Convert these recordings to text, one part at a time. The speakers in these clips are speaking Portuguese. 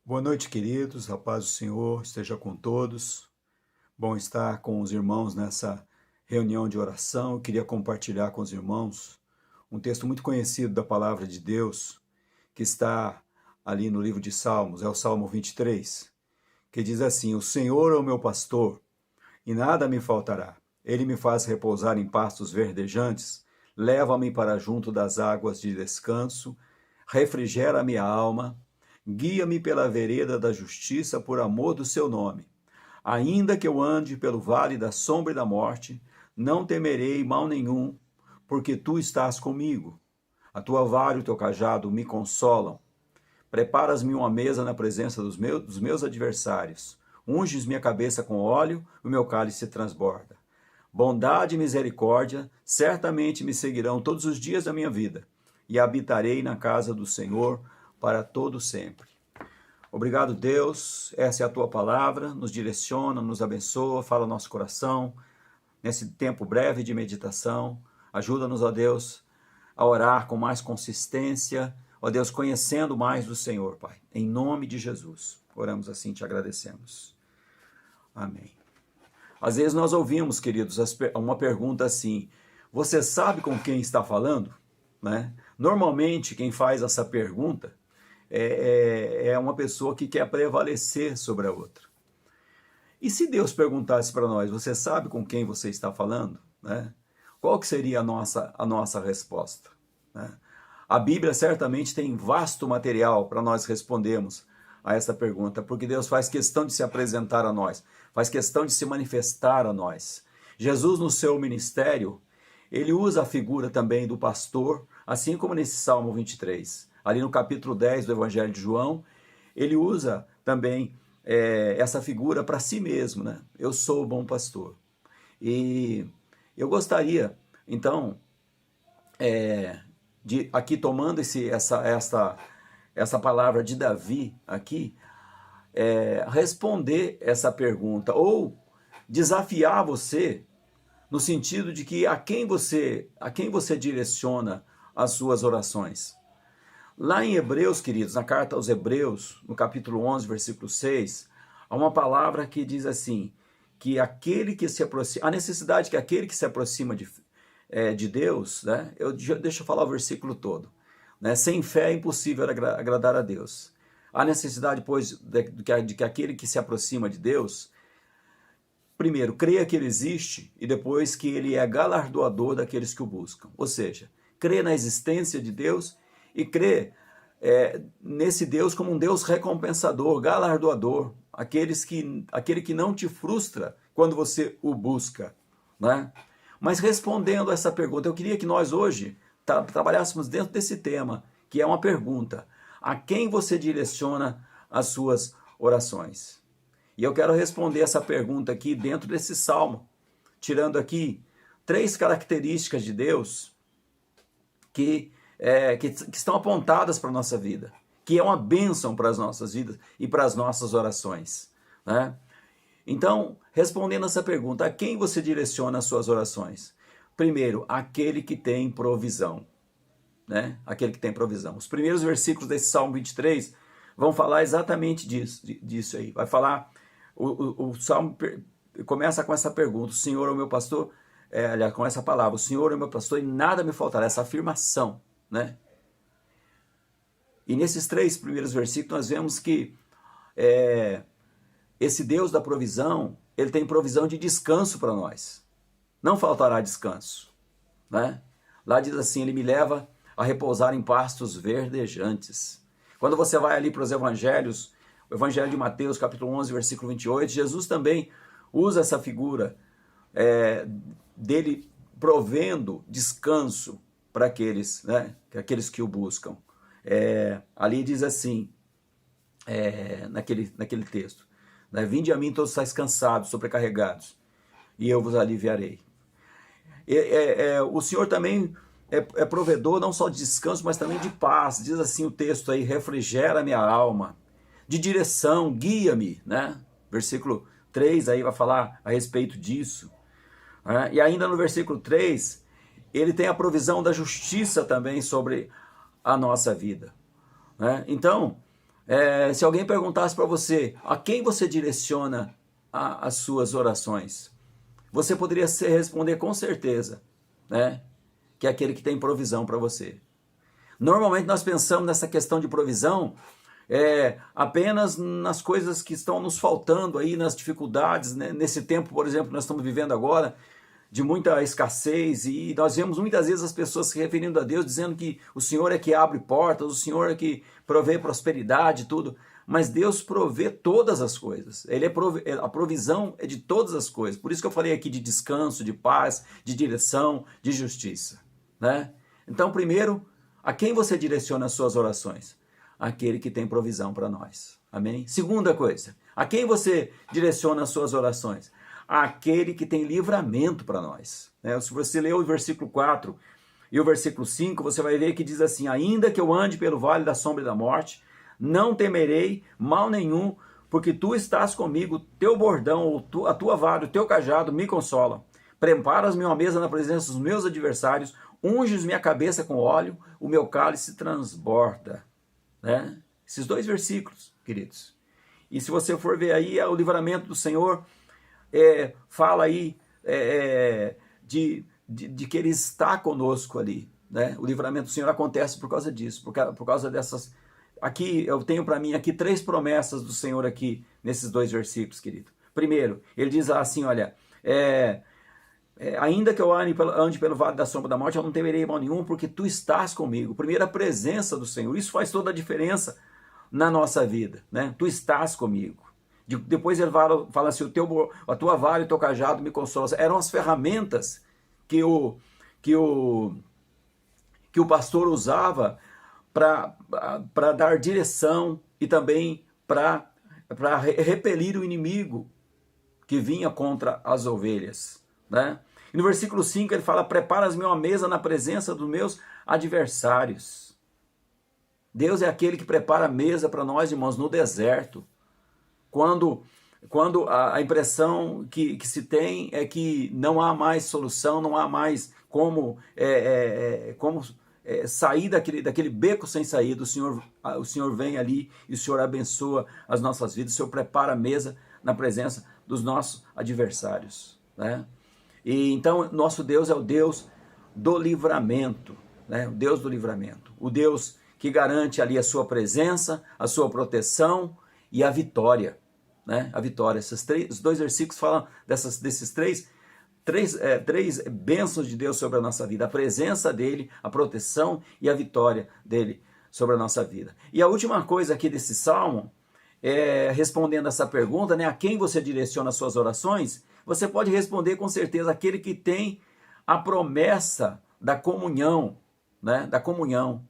Boa noite, queridos. A paz do Senhor esteja com todos. Bom estar com os irmãos nessa reunião de oração. Eu queria compartilhar com os irmãos um texto muito conhecido da palavra de Deus, que está ali no livro de Salmos, é o Salmo 23, que diz assim: O Senhor é o meu pastor, e nada me faltará. Ele me faz repousar em pastos verdejantes, leva-me para junto das águas de descanso, refrigera a minha alma, guia-me pela vereda da justiça por amor do seu nome. Ainda que eu ande pelo vale da sombra e da morte, não temerei mal nenhum, porque tu estás comigo. A tua vara e o teu cajado me consolam. Preparas-me uma mesa na presença dos meus adversários. Unges minha cabeça com óleo, o meu cálice transborda. Bondade e misericórdia certamente me seguirão todos os dias da minha vida, e habitarei na casa do Senhor para todo sempre. Obrigado, Deus. Essa é a tua palavra, nos direciona, nos abençoa, fala nosso coração. Nesse tempo breve de meditação, ajuda-nos, ó Deus, a orar com mais consistência, ó Deus, conhecendo mais do Senhor, Pai. Em nome de Jesus. Oramos assim e te agradecemos. Amém. Às vezes nós ouvimos, queridos, uma pergunta assim: você sabe com quem está falando? Né? Normalmente, quem faz essa pergunta é uma pessoa que quer prevalecer sobre a outra. E se Deus perguntasse para nós: você sabe com quem você está falando? Né? Qual que seria a nossa resposta? Né? A Bíblia certamente tem vasto material para nós respondermos a essa pergunta, porque Deus faz questão de se apresentar a nós, faz questão de se manifestar a nós. Jesus, no seu ministério, ele usa a figura também do pastor, assim como nesse Salmo 23. Ali no capítulo 10 do Evangelho de João, ele usa também essa figura para si mesmo, né? Eu sou o bom pastor. E eu gostaria, então, de aqui tomando essa palavra de Davi aqui, responder essa pergunta, ou desafiar você no sentido de que a quem você direciona as suas orações. Lá em Hebreus, queridos, na carta aos Hebreus, no capítulo 11, versículo 6, há uma palavra que diz assim, que aquele que se aproxima, a necessidade que aquele que se aproxima de Deus, né? Deixa eu falar o versículo todo. Né? Sem fé é impossível agradar a Deus. A necessidade, pois, de que aquele que se aproxima de Deus, primeiro, creia que ele existe, e depois que ele é galardoador daqueles que o buscam. Ou seja, crê na existência de Deus e crê nesse Deus como um Deus recompensador, galardoador, aquele que não te frustra quando você o busca. Né? Mas respondendo a essa pergunta, eu queria que nós hoje trabalhássemos dentro desse tema, que é uma pergunta: a quem você direciona as suas orações? E eu quero responder essa pergunta aqui dentro desse salmo, tirando aqui 3 características de Deus que estão apontadas para a nossa vida, que é uma bênção para as nossas vidas e para as nossas orações. Né? Então, respondendo essa pergunta, a quem você direciona as suas orações? Primeiro, aquele que tem provisão. Né? Aquele que tem provisão. Os primeiros versículos desse Salmo 23 vão falar exatamente disso aí. Vai falar, o Salmo começa com essa pergunta: o Senhor é o meu pastor, aliás, com essa palavra: o Senhor é o meu pastor e nada me faltará, essa afirmação. Né? E nesses 3 primeiros versículos nós vemos que esse Deus da provisão, ele tem provisão de descanso para nós. Não faltará descanso. Né? Lá diz assim: ele me leva a repousar em pastos verdejantes. Quando você vai ali para os evangelhos, o evangelho de Mateus, capítulo 11, versículo 28, Jesus também usa essa figura dele provendo descanso para aqueles que o buscam. Ali diz assim, naquele texto: né? Vinde a mim todos estáis cansados, sobrecarregados, e eu vos aliviarei. O Senhor também é provedor não só de descanso, mas também de paz. Diz assim o texto aí: refrigera minha alma, de direção, guia-me. Né? Versículo 3 aí vai falar a respeito disso. Né? E ainda no versículo 3, ele tem a provisão da justiça também sobre a nossa vida. Né? Então, Se alguém perguntasse para você, a quem você direciona as suas orações? Você poderia responder com certeza, né? Que é aquele que tem provisão para você. Normalmente nós pensamos nessa questão de provisão apenas nas coisas que estão nos faltando aí, nas dificuldades, né? Nesse tempo, por exemplo, que nós estamos vivendo agora, de muita escassez, e nós vemos muitas vezes as pessoas se referindo a Deus, dizendo que o Senhor é que abre portas, o Senhor é que provê prosperidade, tudo. Mas Deus provê todas as coisas. A provisão é de todas as coisas. Por isso que eu falei aqui de descanso, de paz, de direção, de justiça, né? Então, primeiro, a quem você direciona as suas orações? Aquele que tem provisão para nós. Amém? Segunda coisa, a quem você direciona as suas orações? Aquele que tem livramento para nós. Se você ler o versículo 4 e o versículo 5, você vai ver que diz assim: ainda que eu ande pelo vale da sombra da morte, não temerei mal nenhum, porque tu estás comigo, teu bordão, a tua vara, o teu cajado me consolam. Preparas-me uma mesa na presença dos meus adversários, unges minha cabeça com óleo, o meu cálice transborda. Né? Esses dois versículos, queridos. E se você for ver aí, o livramento do Senhor fala aí de que Ele está conosco ali. Né? O livramento do Senhor acontece por causa disso, por causa dessas... Aqui, eu tenho para mim aqui 3 promessas do Senhor aqui, nesses 2 versículos, querido. Primeiro, ele diz assim, olha, ainda que eu ande pelo vale da sombra da morte, eu não temerei mal nenhum, porque tu estás comigo. Primeiro, a presença do Senhor. Isso faz toda a diferença na nossa vida, né? Tu estás comigo. Depois ele fala assim, a tua vara e o teu cajado me consolam. Eram as ferramentas que o pastor usava para dar direção e também para repelir o inimigo que vinha contra as ovelhas. Né? E no versículo 5 ele fala: preparas-me uma mesa na presença dos meus adversários. Deus é aquele que prepara a mesa para nós, irmãos, no deserto. Quando a impressão que se tem é que não há mais solução, não há mais como sair daquele beco sem saída, o Senhor vem ali e o Senhor abençoa as nossas vidas, o Senhor prepara a mesa na presença dos nossos adversários. Né? E então, nosso Deus é o Deus do livramento, né? O Deus do livramento, o Deus que garante ali a sua presença, a sua proteção e a vitória. Né? A vitória. Os 2 versículos falam desses três bênçãos de Deus sobre a nossa vida: a presença dele, a proteção e a vitória dele sobre a nossa vida. E a última coisa aqui desse salmo, respondendo essa pergunta, né, a quem você direciona as suas orações, você pode responder com certeza aquele que tem a promessa da comunhão, né, da comunhão.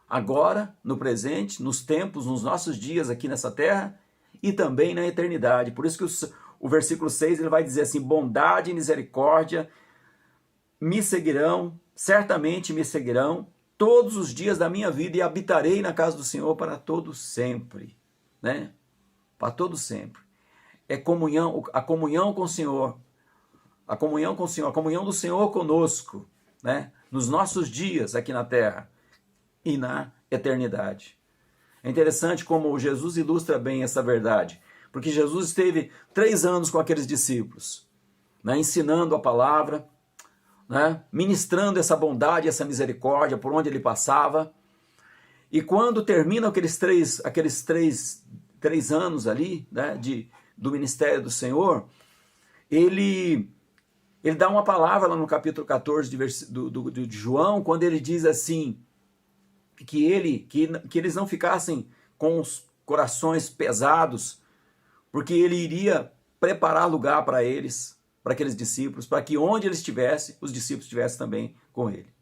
Agora, no presente, nos tempos, nos nossos dias aqui nessa terra e também na eternidade. Por isso que o versículo 6 ele vai dizer assim: bondade e misericórdia me seguirão, certamente me seguirão, todos os dias da minha vida, e habitarei na casa do Senhor para todo sempre. Né? Para todo sempre. É comunhão, a comunhão com o Senhor, a comunhão com o Senhor, a comunhão do Senhor conosco, né? Nos nossos dias aqui na terra e na eternidade. É interessante como Jesus ilustra bem essa verdade, porque Jesus esteve 3 anos com aqueles discípulos, né, ensinando a palavra, né, ministrando essa bondade, essa misericórdia por onde ele passava. E quando terminam aqueles três anos ali, né, do ministério do Senhor, ele dá uma palavra lá no capítulo 14 de João, quando ele diz assim, que eles não ficassem com os corações pesados, porque ele iria preparar lugar para eles, para aqueles discípulos, para que onde ele estivesse, os discípulos estivessem também com ele.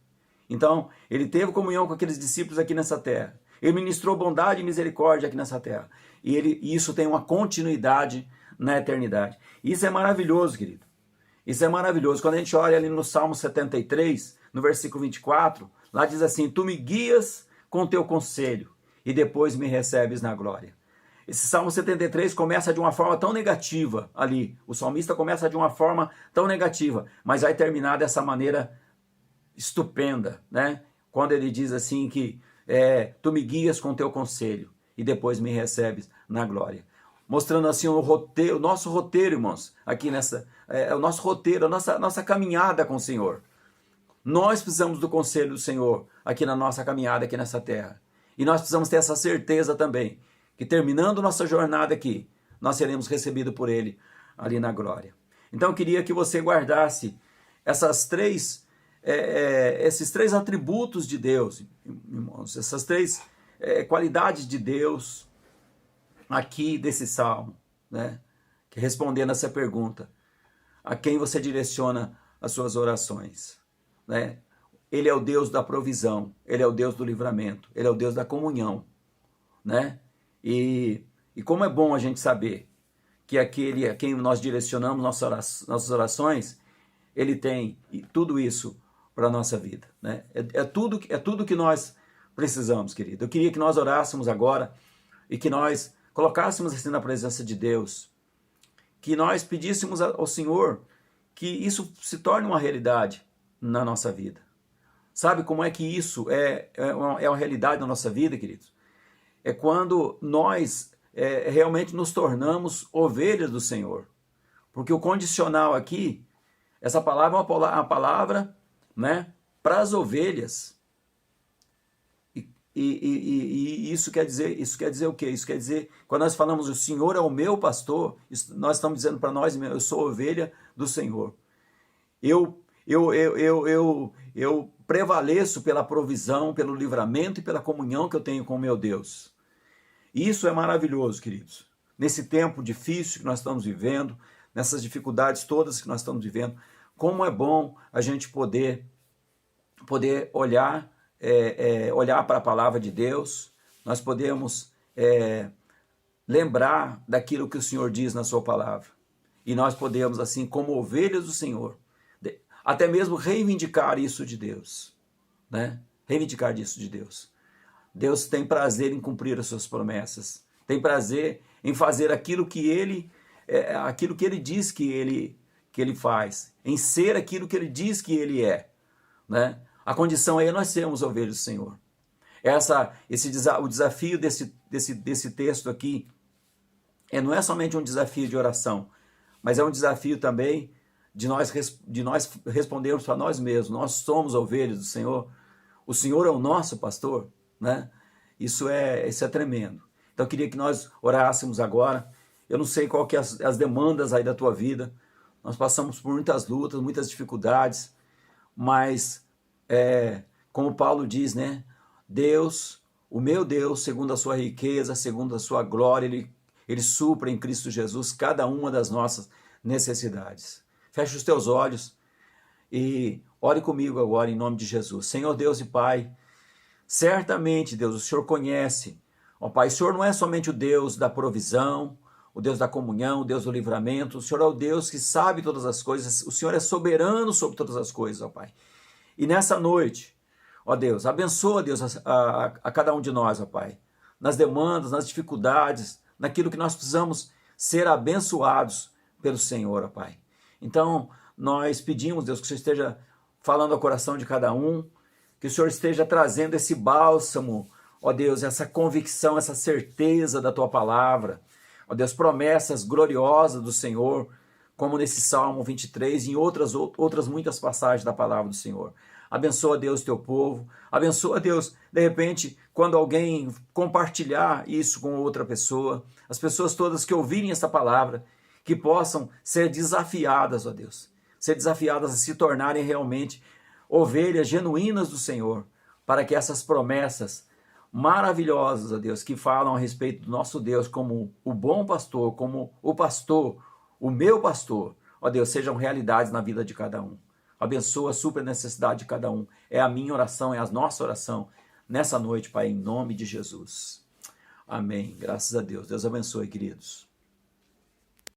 Então, ele teve comunhão com aqueles discípulos aqui nessa terra. Ele ministrou bondade e misericórdia aqui nessa terra. E isso tem uma continuidade na eternidade. Isso é maravilhoso, querido. Isso é maravilhoso. Quando a gente olha ali no Salmo 73, no versículo 24, lá diz assim: tu me guias com teu conselho e depois me recebes na glória. Esse Salmo 73 começa de uma forma tão negativa ali. O salmista começa de uma forma tão negativa, mas vai terminar dessa maneira estupenda, né? Quando ele diz assim que tu me guias com teu conselho e depois me recebes na glória. Mostrando assim o roteiro, o nosso roteiro, irmãos, aqui o nosso roteiro, a nossa caminhada com o Senhor. Nós precisamos do conselho do Senhor aqui na nossa caminhada, aqui nessa terra. E nós precisamos ter essa certeza também, que terminando nossa jornada aqui, nós seremos recebidos por Ele ali na glória. Então eu queria que você guardasse esses três atributos de Deus, irmãos, essas três qualidades de Deus aqui desse salmo, né? Que respondendo essa pergunta, a quem você direciona as suas orações, né? Ele é o Deus da provisão, Ele é o Deus do livramento, Ele é o Deus da comunhão, né? E como é bom a gente saber que aquele a quem nós direcionamos nossas orações, Ele tem tudo isso para a nossa vida, né? É tudo que nós precisamos, querido. Eu queria que nós orássemos agora e que nós colocássemos assim na presença de Deus, que nós pedíssemos ao Senhor que isso se torne uma realidade na nossa vida. Sabe como é que isso é uma realidade na nossa vida, queridos? É quando nós realmente nos tornamos ovelhas do Senhor. Porque o condicional aqui, essa palavra é uma palavra, né, para as ovelhas. E isso quer dizer o quê? Isso quer dizer, quando nós falamos o Senhor é o meu pastor, nós estamos dizendo para nós, eu sou ovelha do Senhor. Eu prevaleço pela provisão, pelo livramento e pela comunhão que eu tenho com o meu Deus. Isso é maravilhoso, queridos. Nesse tempo difícil que nós estamos vivendo, nessas dificuldades todas que nós estamos vivendo, como é bom a gente poder olhar para a palavra de Deus, nós podemos lembrar daquilo que o Senhor diz na sua palavra. E nós podemos, assim, como ovelhas do Senhor, até mesmo reivindicar isso de Deus, né? Reivindicar isso de Deus. Deus tem prazer em cumprir as suas promessas, tem prazer em fazer aquilo que Ele diz que ele faz, em ser aquilo que Ele diz que Ele é, né? A condição é nós sermos ovelhas do Senhor. O desafio desse texto aqui não é somente um desafio de oração, mas é um desafio também de nós respondermos para nós mesmos. Nós somos ovelhas do Senhor. O Senhor é o nosso pastor, né? Isso é tremendo. Então eu queria que nós orássemos agora. Eu não sei qual que é as demandas aí da tua vida. Nós passamos por muitas lutas, muitas dificuldades, mas como Paulo diz, né? Deus, o meu Deus, segundo a sua riqueza, segundo a sua glória, Ele supra em Cristo Jesus cada uma das nossas necessidades. Feche os teus olhos e ore comigo agora em nome de Jesus. Senhor Deus e Pai, certamente, Deus, o Senhor conhece. Ó Pai, o Senhor não é somente o Deus da provisão, o Deus da comunhão, o Deus do livramento. O Senhor é o Deus que sabe todas as coisas. O Senhor é soberano sobre todas as coisas, ó Pai. E nessa noite, ó Deus, abençoa, Deus, a cada um de nós, ó Pai, nas demandas, nas dificuldades, naquilo que nós precisamos ser abençoados pelo Senhor, ó Pai. Então, nós pedimos, Deus, que o Senhor esteja falando ao coração de cada um, que o Senhor esteja trazendo esse bálsamo, ó Deus, essa convicção, essa certeza da Tua palavra, ó Deus, promessas gloriosas do Senhor, como nesse Salmo 23 e em outras muitas passagens da palavra do Senhor. Abençoa, Deus, Teu povo. Abençoa, Deus, de repente, quando alguém compartilhar isso com outra pessoa, as pessoas todas que ouvirem essa palavra, que possam ser desafiadas, ó Deus, ser desafiadas a se tornarem realmente ovelhas genuínas do Senhor, para que essas promessas maravilhosas, ó Deus, que falam a respeito do nosso Deus como o bom pastor, como o pastor, o meu pastor, ó Deus, sejam realidades na vida de cada um. Abençoa a super necessidade de cada um. É a minha oração, é a nossa oração nessa noite, Pai, em nome de Jesus. Amém. Graças a Deus. Deus abençoe, queridos.